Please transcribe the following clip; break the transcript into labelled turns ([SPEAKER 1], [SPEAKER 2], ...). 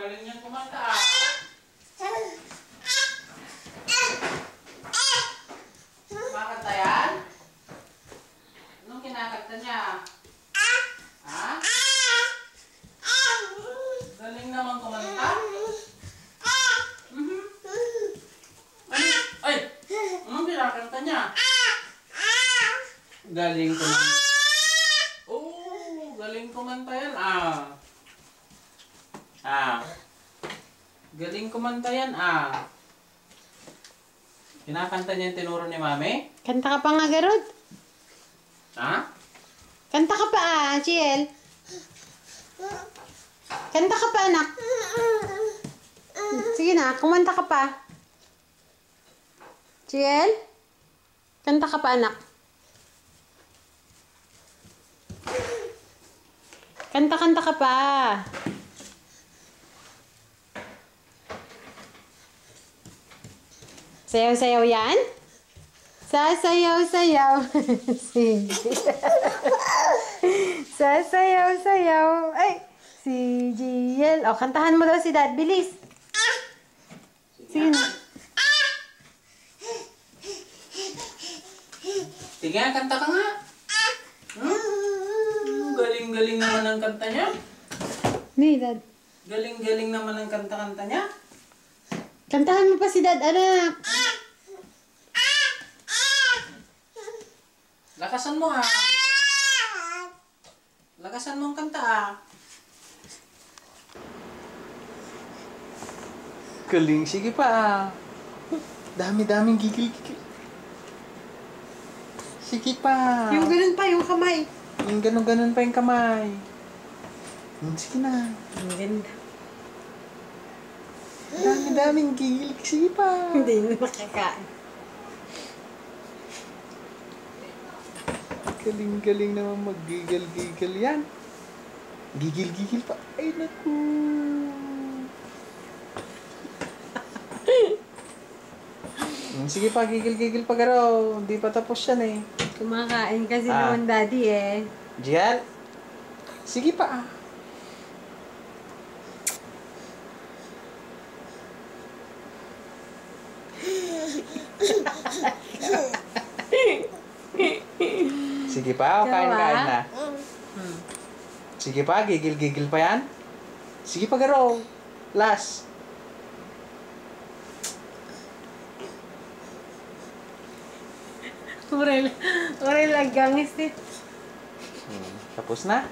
[SPEAKER 1] galing niyang kumanta ah. Kumakanta yan? Anong kinakanta niya? Ha? Galing naman kumanta? Ay! Anong kinakanta niya? Galing kumanta. Oh, galing kumanta yan ah. Galing kumanta yan ah. Kinakanta niya yung tinuro ni Mami?
[SPEAKER 2] Kanta ka pa nga, Garod.
[SPEAKER 1] Ha?
[SPEAKER 2] Kanta ka pa, Chiel. Kanta ka pa, anak. Sige na, kumanta ka pa. Chiel? Kanta ka pa, anak. Kanta-kanta ka pa. Sayaw-sayaw yan? Sasayaw-sayaw. Sasayaw-sayaw. Ay, si Jiel. O, kantahan mo daw si Dad. Bilis. Sige na.
[SPEAKER 1] Sige nga, kanta ka nga. Galing-galing naman ang kanta niya.
[SPEAKER 2] Ni, Dad.
[SPEAKER 1] Galing-galing naman ang kanta-kanta niya.
[SPEAKER 2] Kantahan mo pa si Dad, anak.
[SPEAKER 1] Lakasan mo ha. Lakasan mo ang kanta ha. Galing, sige pa ah. Dami-daming gigil-gigil. Sige pa.
[SPEAKER 2] Yung ganun pa, yung kamay.
[SPEAKER 1] Yung ganun-ganun pa yung kamay. Sige na.
[SPEAKER 2] Ang ganda.
[SPEAKER 1] Dami-daming gigil. Sige pa.
[SPEAKER 2] Hindi na makakain.
[SPEAKER 1] Galing-galing naman mag-gigil-gigil yan. Gigil-gigil pa. Ay, naku. Sige pa, gigil-gigil pa garo. Hindi pa tapos yan eh.
[SPEAKER 2] Kumakain kasi naman, Daddy eh.
[SPEAKER 1] Jian? Sige pa ah. Sige pa, kain-kain na. Sige pa, gigil-gigil pa yan. Sige pa garo. Last.
[SPEAKER 2] Orel agangis eh.
[SPEAKER 1] Tapos na.